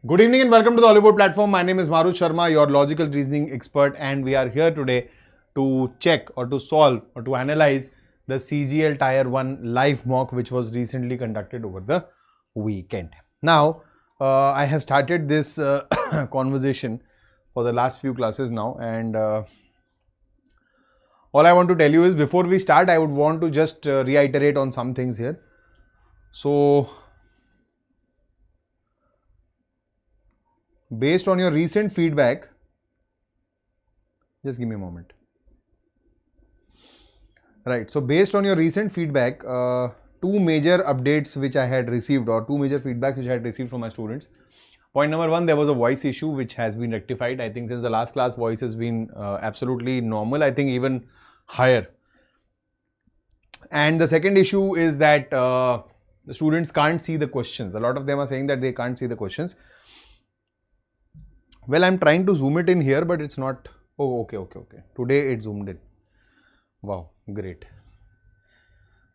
Good evening and welcome to the Oliveboard platform. My name is Maruth Sharma, your logical reasoning expert, and we are here today to check or to solve or to analyze the CGL Tier 1 live mock which was recently conducted over the weekend. Now, I have started this conversation for the last few classes now, and all I want to tell you is before we start, I would want to just reiterate on some things here. So, based on your recent feedback, just give me a moment. Right, so based on your recent feedback, two major updates which I had received, or two major feedbacks which I had received from my students. Point number one, there was a voice issue which has been rectified. I think since the last class, voice has been absolutely normal, I think even higher. And the second issue is that the students can't see the questions. A lot of them are saying that they can't see the questions. Well, I'm trying to zoom it in here, but it's not. Oh, okay. Today it zoomed in. Wow, great.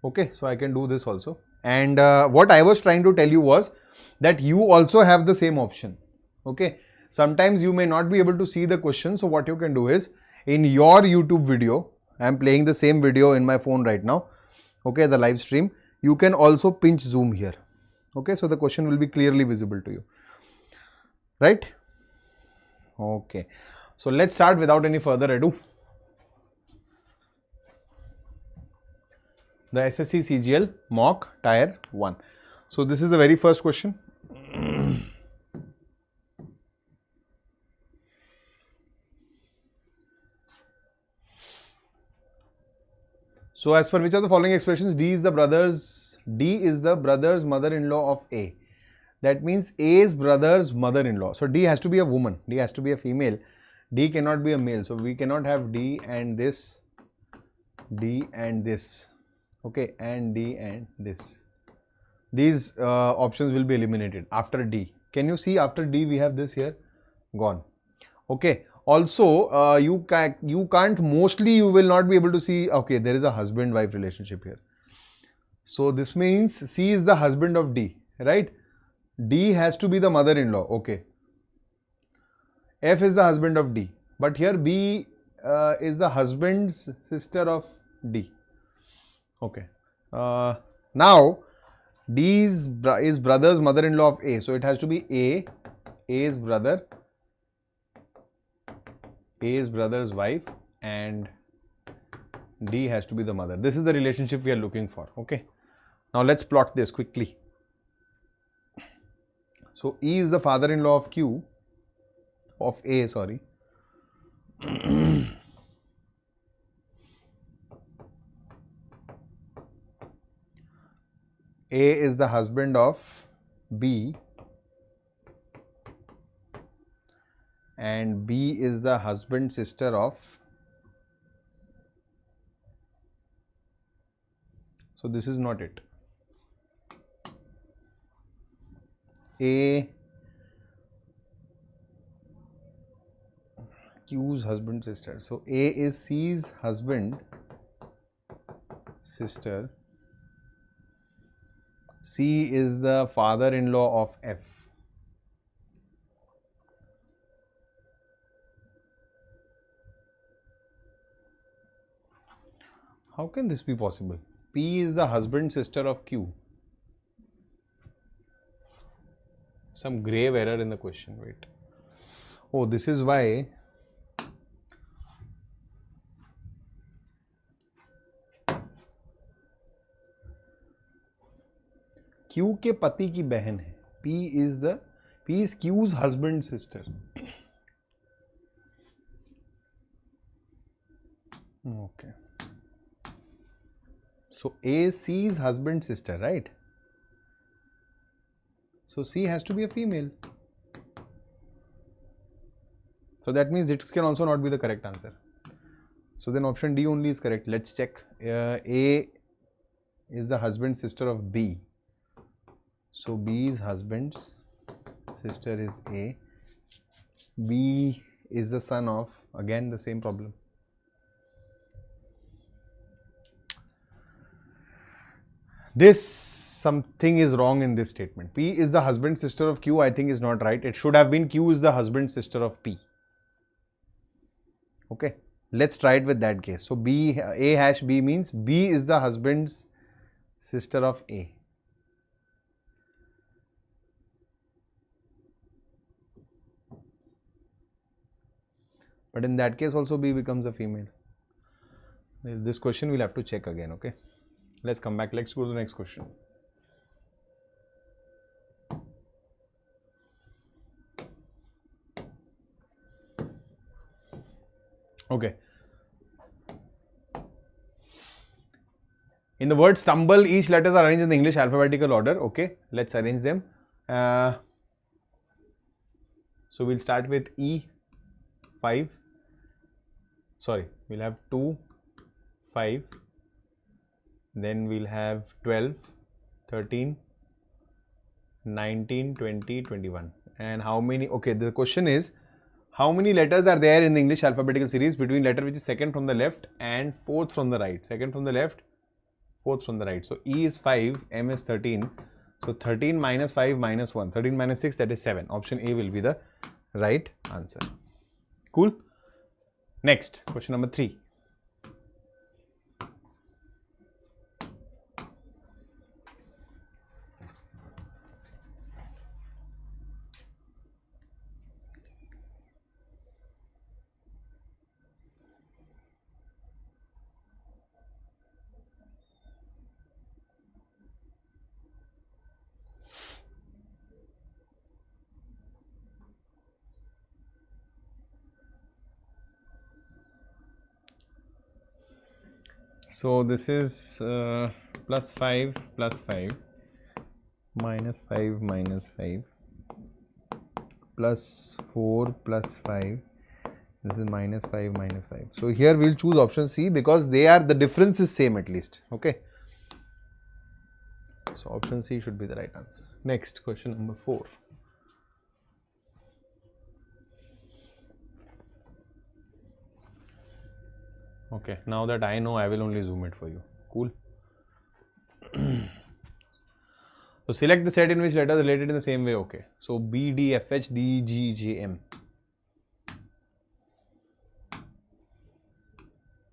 Okay, so I can do this also. And what I was trying to tell you was that you also have the same option. Okay, sometimes you may not be able to see the question. So what you can do is in your YouTube video, I'm playing the same video in my phone right now. Okay, the live stream. You can also pinch zoom here. Okay, so the question will be clearly visible to you. Right? Okay, so let's start without any further ado. The SSC CGL mock Tier 1. So this is the very first question. So as per which of the following expressions D is the brother's mother-in-law of A. That means A's brother's mother-in-law. So D has to be a woman. D has to be a female. D cannot be a male. So we cannot have D and this. D and this. Okay, and D and this. These options will be eliminated after D. Can you see after D we have this here? Gone. Okay. Also, you can't, mostly you will not be able to see, okay, there is a husband-wife relationship here. So this means C is the husband of D, right? D has to be the mother-in-law, okay. F is the husband of D, but here B is the husband's sister of D. Okay. Now D is brother's mother-in-law of A, so it has to be A's brother, A's brother's wife, and D has to be the mother. This is the relationship we are looking for. Okay. Now let's plot this quickly. So E is the father-in-law of Q, of A, sorry. A is the husband of B, and B is the husband sister of. So this is not it. A, Q's husband sister. So A is C's husband sister. C is the father-in-law of F. How can this be possible? P is the husband sister of Q. Some grave error in the question. Wait. Oh, this is why Q के पति की बहन है. P is Q's husband sister. Okay. So A is C's husband sister, right? So C has to be a female. So that means it can also not be the correct answer. So then option D only is correct. Let's check. A is the husband sister of B. So B's husband's sister is A. B is the son of, again the same problem. This something is wrong in this statement. P is the husband sister of Q, I think is not right. It should have been Q is the husband sister of P. Okay, let's try it with that case. So B, A hash B means B is the husband's sister of A. But in that case also B becomes a female. This question we'll have to check again, okay? Let's come back. Let's go to the next question. Okay. In the word stumble, each letters are arranged in the English alphabetical order. Okay, let's arrange them. So we'll start with E, 5. Sorry, we'll have 2, 5. Then we'll have 12, 13, 19, 20, 21. And how many? Okay, the question is, how many letters are there in the English alphabetical series between letter which is second from the left and fourth from the right? Second from the left, fourth from the right. So E is 5, M is 13. So 13 minus 5 minus 1. 13 minus 6, that is 7. Option A will be the right answer. Cool. Next, question number 3. So this is plus 5 minus 5 minus 5 plus 4 plus 5. This is minus 5 minus 5. So here we'll choose option C because they are, the difference is same at least. Okay. So option C should be the right answer. Next, question number 4. Okay, now that I know, I will only zoom it for you. Cool. So select the set in which letters are related in the same way. Okay. So B, D, F, H, D, G, J, M.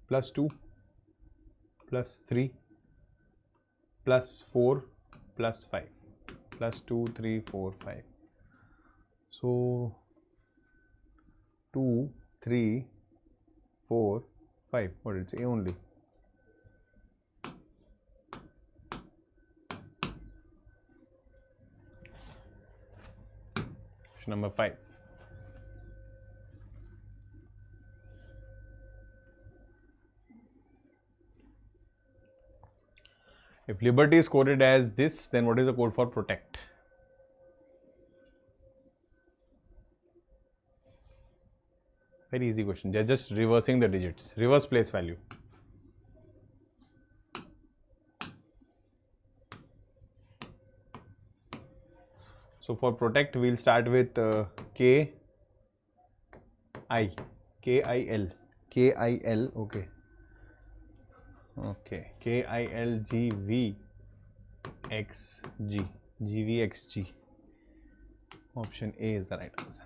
Plus 2, plus 3, plus 4, plus 5. Plus 2, 3, 4, 5. So 2, 3, 4, 5. What did it say? Only. Question number 5. If liberty is coded as this, then what is the code for protect? Very easy question. They're just reversing the digits. Reverse place value. So for protect, we'll start with K I L. Okay. Okay. KILGVXG. GVXG. Option A is the right answer.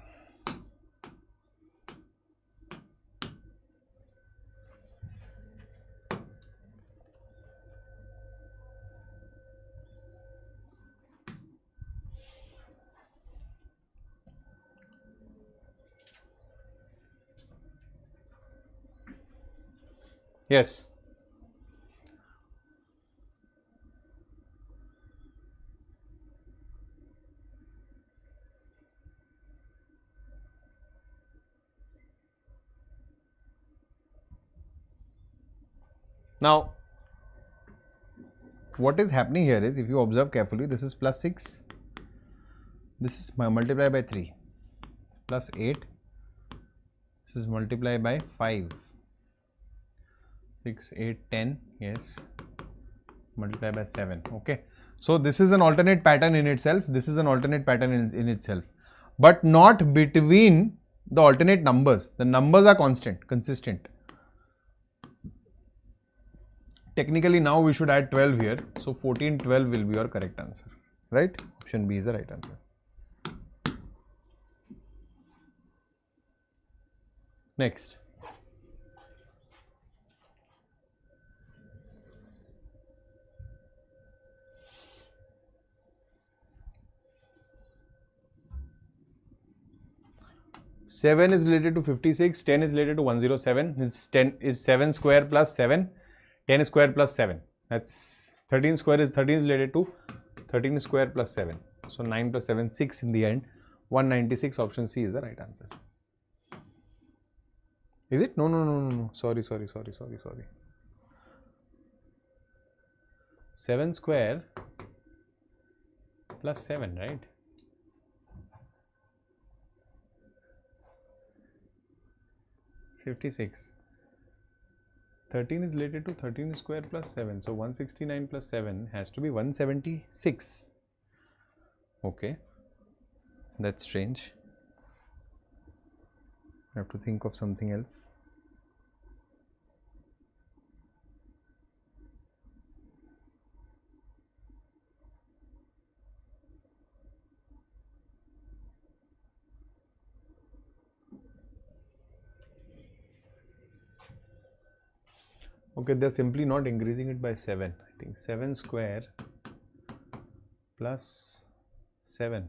Yes. Now, what is happening here is, if you observe carefully, this is plus 6, this is multiplied by 3, plus 8, this is multiplied by 5, 6, 8, 10, yes, multiplied by 7, okay. So this is an alternate pattern in itself, this is an alternate pattern in itself, but not between the alternate numbers. The numbers are consistent. Technically now we should add 12 here. So 14, 12 will be your correct answer. Right? Option B is the right answer. Next. Seven is related to 56, 10 is related to 107. It's 10 is 7 square plus 7, 10 square plus 7. That's 13 square is 13 is related to 13 square plus 7. So 9 plus 7, 6 in the end. 196, option C is the right answer. Is it? No. Sorry. 7 square plus 7, right? (56). 13 is related to 13 square plus 7. So 169 plus 7 has to be 176. Okay. That's strange. I have to think of something else. Okay, they're simply not increasing it by 7. I think 7 square plus 7.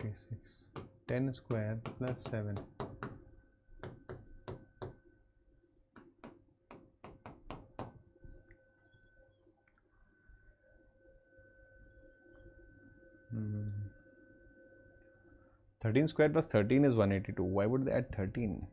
56. 10 square plus 7. Hmm. 13 square plus 13 is 182. Why would they add 13?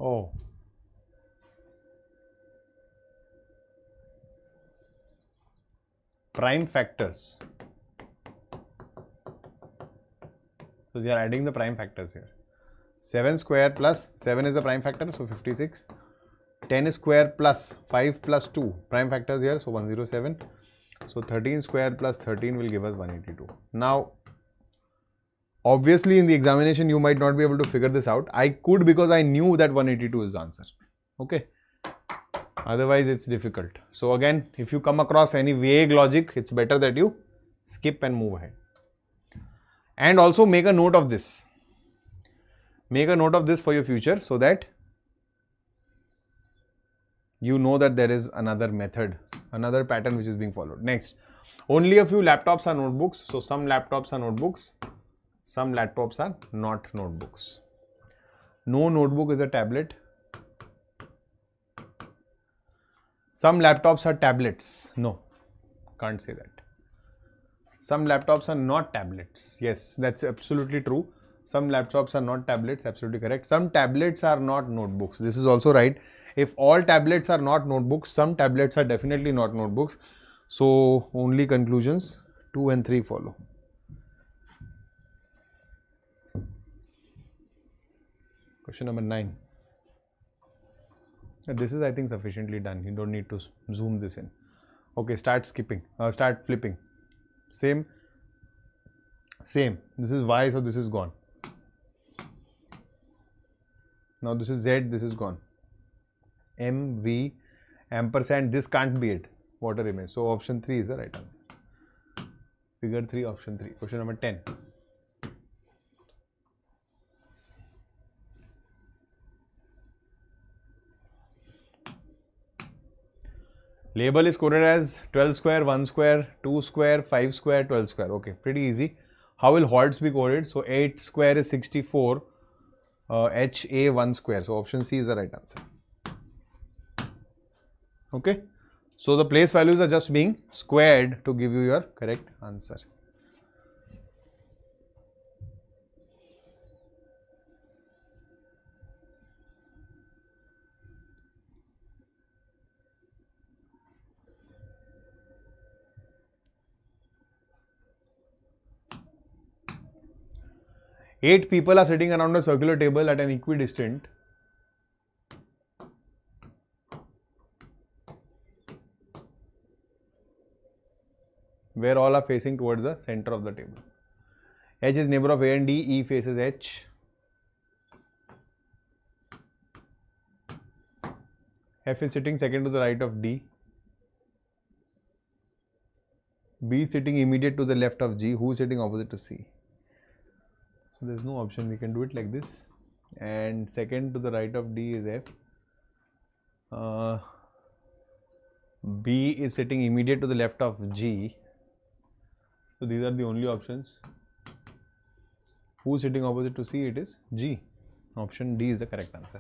Oh, prime factors. So they are adding the prime factors here. 7 square plus 7 is the prime factor, so 56. 10 square plus 5 plus 2, prime factors here, so 107. So 13 square plus 13 will give us 182. Now, obviously in the examination you might not be able to figure this out. I could, because I knew that 182 is the answer. Okay. Otherwise it's difficult. So again, if you come across any vague logic, it's better that you skip and move ahead. And also make a note of this. Make a note of this for your future, so that you know that there is another method, another pattern which is being followed. Next, only a few laptops are notebooks. So some laptops are notebooks, some laptops are not notebooks. No notebook is a tablet. Some laptops are tablets. No, can't say that. Some laptops are not tablets. Yes, that's absolutely true. Some laptops are not tablets, absolutely correct. Some tablets are not notebooks. This is also right. If all tablets are not notebooks, some tablets are definitely not notebooks. So only conclusions 2 and 3 follow. Question number 9. This is, I think, sufficiently done. You don't need to zoom this in. Okay, start skipping, start flipping. Same. This is Y, so this is gone. Now this is Z, this is gone. M, V, ampersand, this can't be it. Water remains. So option 3 is the right answer. Figure 3, option 3. Question number 10. Label is coded as 12 square, 1 square, 2 square, 5 square, 12 square. Okay, pretty easy. How will halts be coded? So 8 square is 64, HA 1 square. So option C is the right answer. Okay. So the place values are just being squared to give you your correct answer. Eight people are sitting around a circular table at an equidistant where all are facing towards the center of the table. H is neighbor of A and D, E faces H. F is sitting second to the right of D. B is sitting immediate to the left of G. Who is sitting opposite to C? So there is no option, we can do it like this. And second to the right of D is F. B is sitting immediate to the left of G. So these are the only options. Who is sitting opposite to C? It is G. Option D is the correct answer.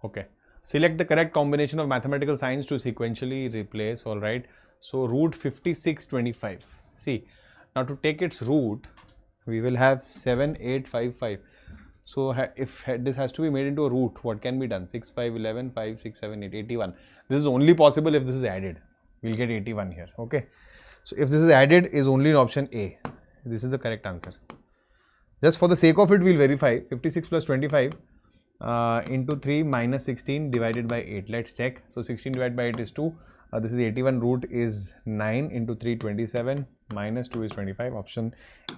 Okay. Select the correct combination of mathematical signs to sequentially replace. All right. So root 5625. See, now to take its root, we will have 7855. So if this has to be made into a root, what can be done? 6, 5, 11, 5, 6, 7, 8, 81. This is only possible if this is added. We'll get 81 here. Okay. So if this is added, is only in option A. This is the correct answer. Just for the sake of it, we'll verify. 56 plus 25 into 3 minus 16 divided by 8. Let's check. So 16 divided by 8 is 2. This is 81. Root is 9 into 3, 27. Minus 2 is 25. Option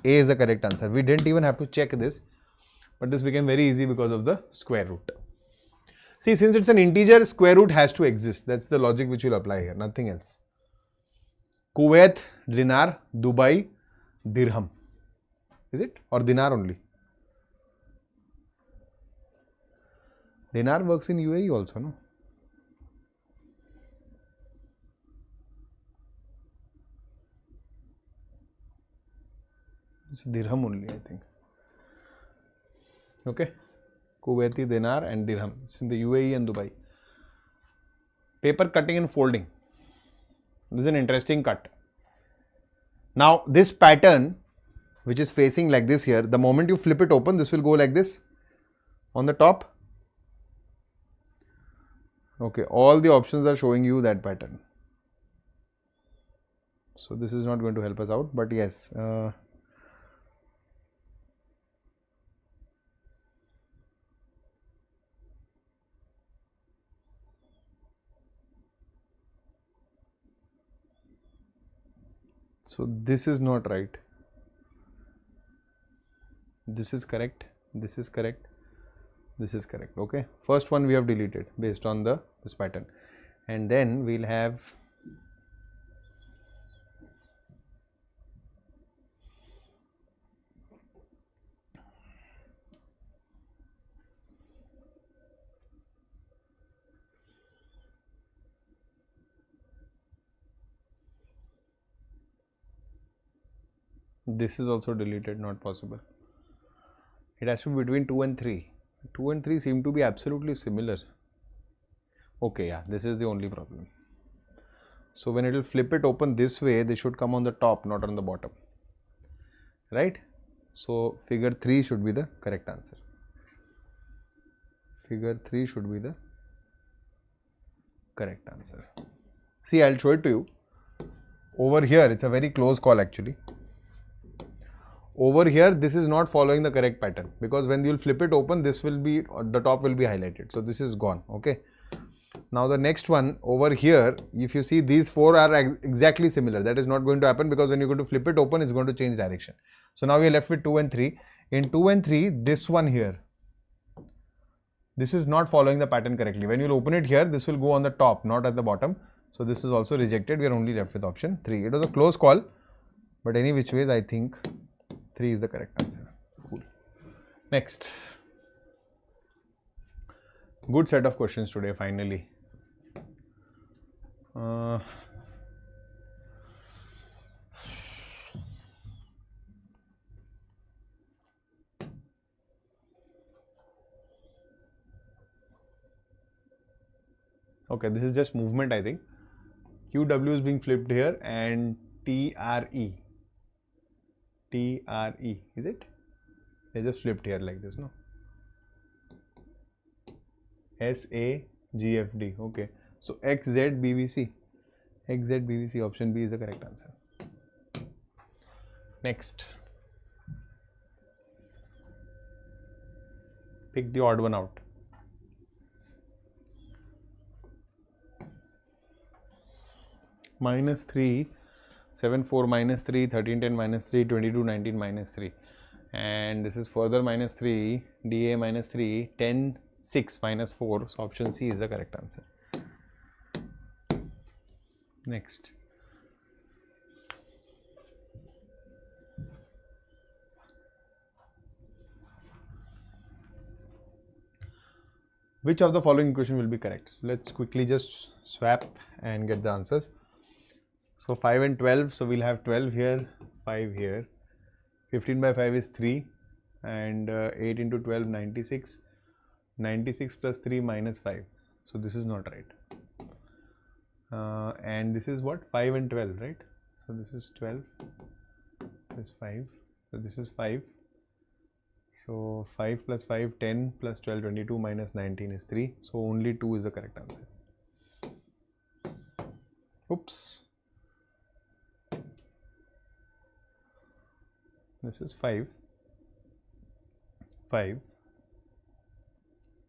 A is the correct answer. We didn't even have to check this, but this became very easy because of the square root. See, since it's an integer, square root has to exist. That's the logic which will apply here, nothing else. Kuwait, dinar, Dubai, dirham. Is it? Or dinar only? Dinar works in UAE also, no? It's dirham only, I think. Okay. Kuwaiti dinar and dirham. It's in the UAE and Dubai. Paper cutting and folding. This is an interesting cut. Now, this pattern, which is facing like this here, the moment you flip it open, this will go like this on the top. Okay, all the options are showing you that pattern. So this is not going to help us out, but yes. So this is not right. This is correct. This is correct. This is correct. Okay. First one we have deleted based on this pattern, and then we'll have this is also deleted, not possible. It has to be between 2 and 3. 2 and 3 seem to be absolutely similar. Okay, yeah, this is the only problem. So when it will flip it open this way, they should come on the top, not on the bottom. Right? So figure 3 should be the correct answer. Figure 3 should be the correct answer. See, I'll show it to you. Over here, it's a very close call actually. Over here, this is not following the correct pattern, because when you'll flip it open, this will be, the top will be highlighted. So this is gone. Okay. Now the next one over here, if you see, these 4 are exactly similar. That is not going to happen, because when you go to flip it open, it's going to change direction. So now we are left with 2 and 3. In 2 and 3, this one here, this is not following the pattern correctly. When you open it here, this will go on the top, not at the bottom. So this is also rejected. We are only left with option 3. It was a close call, but any which ways, I think 3 is the correct answer. Cool. Next. Good set of questions today, finally. Okay, this is just movement, I think. QW is being flipped here, and TRE. TRE, is it? They just flipped here like this, no? SAGFD, okay. So XZBVC. XZBVC, option B is the correct answer. Next. Pick the odd one out. Minus 3, 7, 4 minus 3, 13, 10 minus 3, 22, 19 minus 3. And this is further minus 3, dA minus 3, 10, 6 minus 4. So option C is the correct answer. Next. Which of the following equation will be correct? So let's quickly just swap and get the answers. So 5 and 12, so we'll have 12 here, 5 here. 15 by 5 is 3 and 8 into 12, 96. 96 plus 3 minus 5. So this is not right. And this is what? 5 and 12, right? So this is 12, this is 5. So this is 5. So 5 plus 5, 10 plus 12, 22 minus 19 is 3. So only 2 is the correct answer. Oops. This is 5. 5.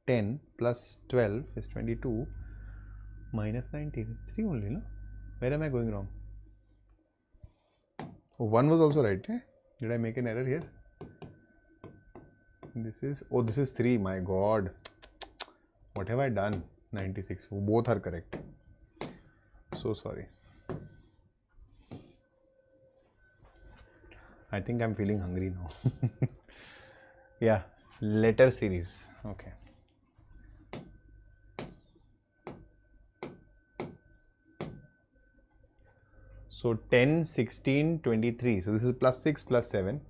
10 plus 12 is 22 minus 19 is 3 only, no? Where am I going wrong? Oh, 1 was also right, eh? Did I make an error here? This is, oh, this is 3, my god. What have I done? 96, both are correct. So sorry. I think I'm feeling hungry now. Yeah, letter series, okay. So 10, 16, 23. So this is plus 6 plus 7.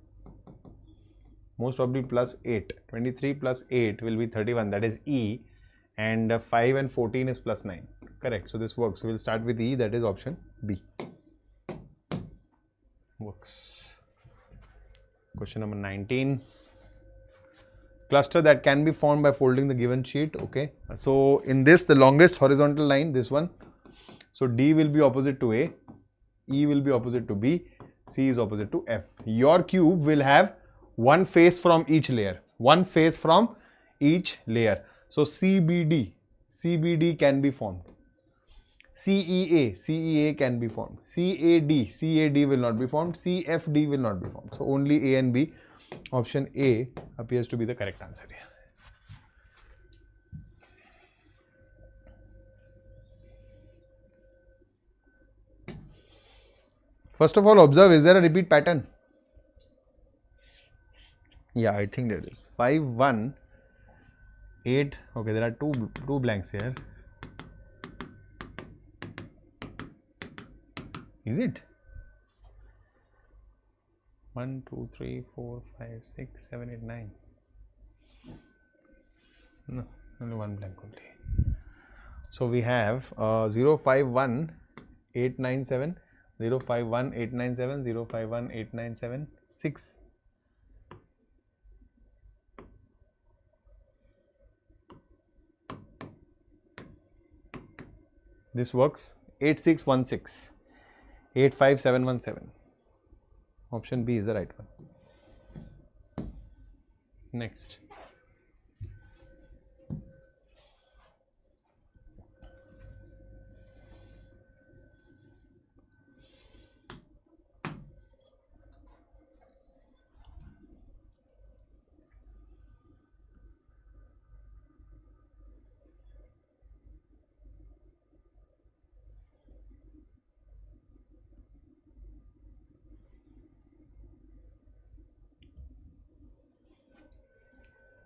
Most probably plus 8. 23 plus 8 will be 31. That is E. And 5 and 14 is plus 9. Correct. So this works. So we'll start with E. That is option B. Works. Question number 19. Cluster that can be formed by folding the given sheet. Okay. So in this, the longest horizontal line, this one. So D will be opposite to A. E will be opposite to B. C is opposite to F. Your cube will have one face from each layer. One face from each layer. So CBD can be formed. CEA can be formed. CAD will not be formed. CFD will not be formed. So only A and B. Option A appears to be the correct answer here. First of all, observe, is there a repeat pattern? Yeah, I think there is. 5, 1, 8. Okay, there are two blanks here. Is it? 1, 2, 3, 4, 5, 6, 7, 8, 9. No, only one blank only. So we have 0, 5, 1, 8, 9, 7, 0, 5, 1, 8, 9, 7, 0, 5, 1, 8, 9, 7, 6. This works. 8616, 85717. Option B is the right one. Next.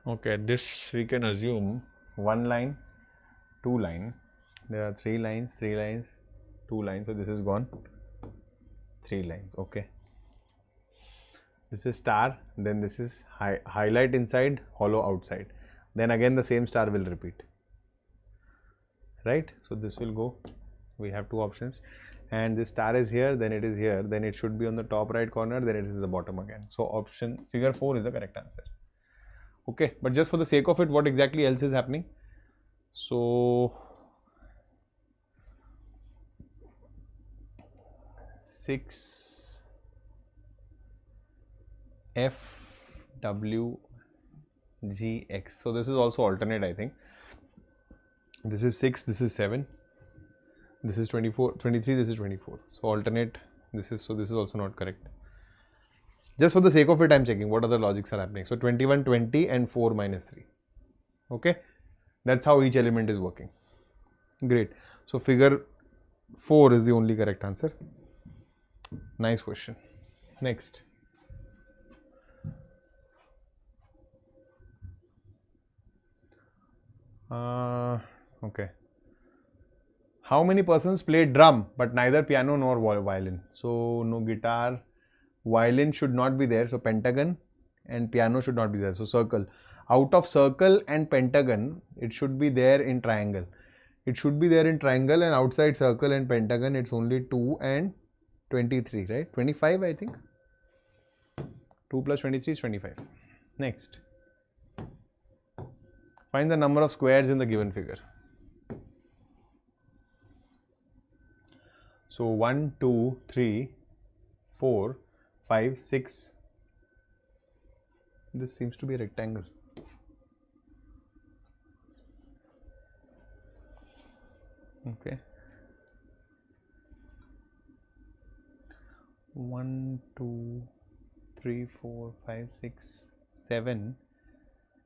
Okay, this we can assume one line, two line. There are three lines, 2 lines. So this is gone. 3 lines. Okay. This is star. Then this is highlight inside, hollow outside. Then again the same star will repeat. Right. So this will go. We have 2 options. And this star is here. Then it is here. Then it should be on the top right corner. Then it is in the bottom again. So option figure 4 is the correct answer. Okay, but just for the sake of it, what exactly else is happening? So 6, F, W, G, X. So this is also alternate, I think. This is 6, this is 7. This is 24, 23, this is 24. So alternate, this is also not correct. Just for the sake of it, I am checking what other logics are happening. So 21, 20 and 4 minus 3. Okay. That's how each element is working. Great. So figure 4 is the only correct answer. Nice question. Next. Okay. How many persons play drum but neither piano nor violin? So no guitar, violin should not be there. So pentagon and piano should not be there. So circle. Out of circle and pentagon, it should be there in triangle. It should be there in triangle, and outside circle and pentagon, it's only 2 and 23, right? 25, I think. 2 plus 23 is 25. Next. Find the number of squares in the given figure. So 1, 2, 3, 4, 5, 6. This seems to be a rectangle. Okay. 1, 2, 3, 4, 5, 6, 7.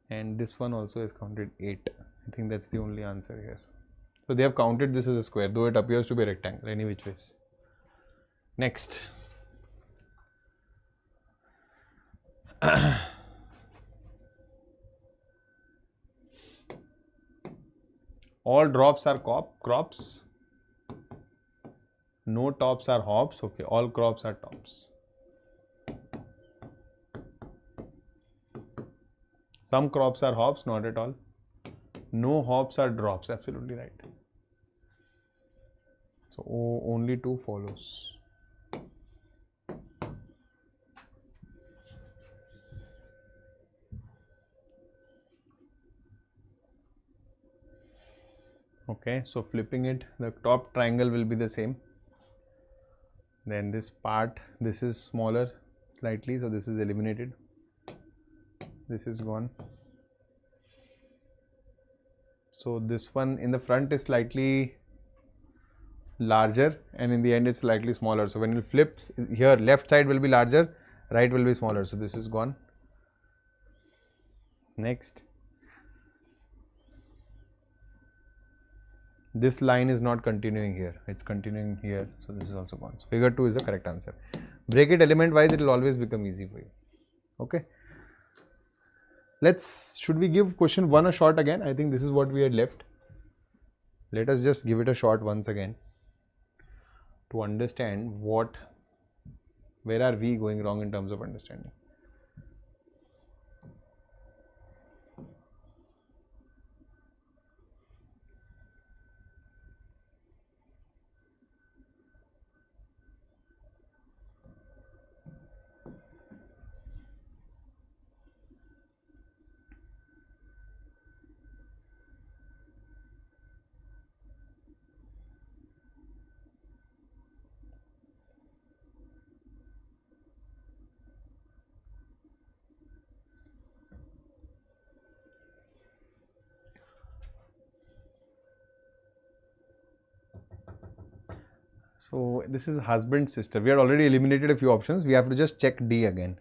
And this one also is counted 8. I think that's the only answer here. So they have counted this as a square, though it appears to be a rectangle, any which ways. Next. All drops are crops. No tops are hops. Okay, all crops are tops. Some crops are hops, not at all. No hops are drops, absolutely right. So only 2 follows. Okay, so flipping it, the top triangle will be the same. Then this part, this is smaller slightly, so this is eliminated. This is gone. So this one in the front is slightly larger, and in the end it's slightly smaller. So when you flip here, left side will be larger, right will be smaller. So this is gone. Next. This line is not continuing here, it's continuing here, so this is also gone. So figure 2 is the correct answer. Break it element wise, it will always become easy for you. Okay. Should we give question 1 a shot again? I think this is what we had left. Let us just give it a shot once again to understand where are we going wrong in terms of understanding. So this is husband sister. We had already eliminated a few options. We have to just check D again.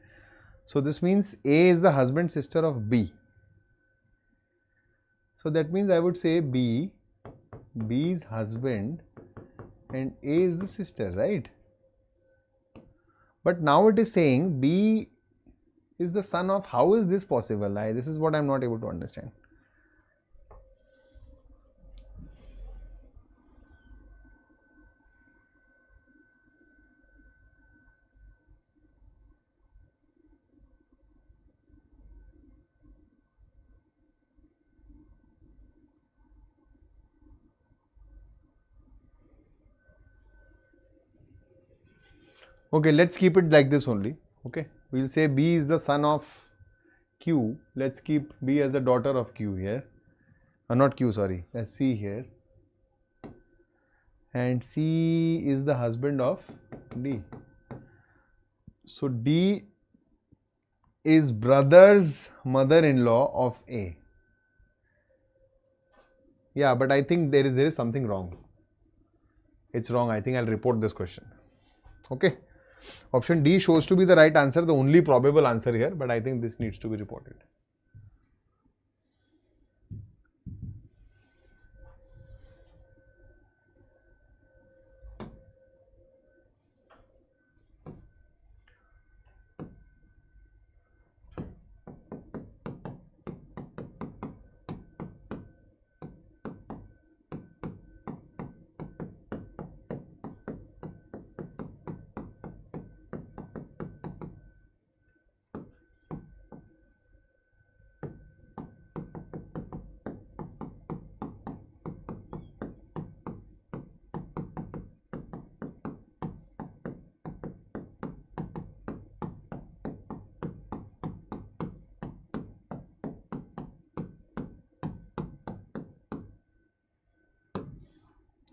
So this means A is the husband sister of B. So that means I would say B is husband and A is the sister, right? But now it is saying B is the son of, how is this possible? This is what I am not able to understand. Okay, let's keep it like this only. Okay, we'll say B is the son of Q. Let's keep B as the daughter of Q here. Not Q, sorry. Let's C here. And C is the husband of D. So D is brother's mother-in-law of A. Yeah, but I think there is something wrong. It's wrong. I think I'll report this question. Okay. Option D shows to be the right answer, the only probable answer here, but I think this needs to be reported.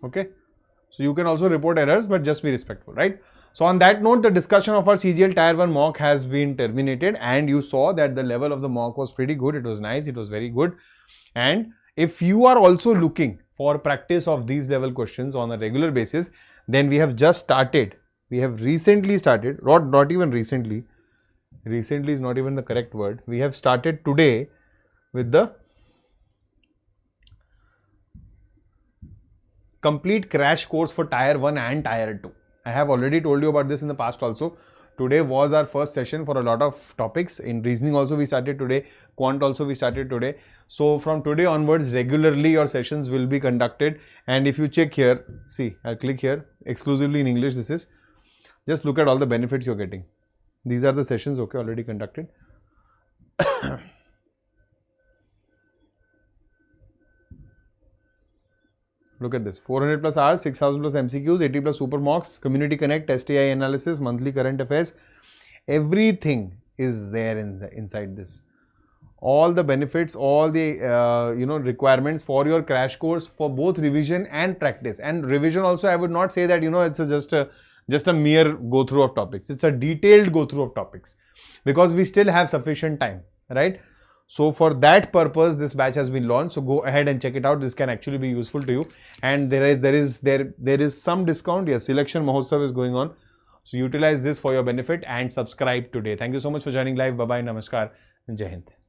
Okay, so you can also report errors, but just be respectful, right? So on that note, the discussion of our CGL Tier 1 mock has been terminated, and you saw that the level of the mock was pretty good. It was nice. It was very good. And if you are also looking for practice of these level questions on a regular basis, then we have just started. We have recently started, not even recently. Recently is not even the correct word. We have started today with the complete crash course for Tier 1 and Tier 2. I have already told you about this in the past also. Today was our first session for a lot of topics. In reasoning also we started today. Quant also we started today. So from today onwards, regularly your sessions will be conducted. And if you check here, see, I'll click here, exclusively in English this is. Just look at all the benefits you're getting. These are the sessions, okay, already conducted. Look at this, 400 plus hours, 6,000 plus MCQs, 80 plus super mocks, community connect, test AI analysis, monthly current affairs. Everything is there inside this. All the benefits, all the requirements for your crash course for both revision and practice. And revision also, I would not say that it's just a mere go through of topics. It's a detailed go through of topics because we still have sufficient time, right? So for that purpose, this batch has been launched. So go ahead and check it out. This can actually be useful to you. And there is some discount. Yes, Selection Mahotsav is going on. So utilize this for your benefit and subscribe today. Thank you so much for joining live. Bye bye. Namaskar. Jai Hind.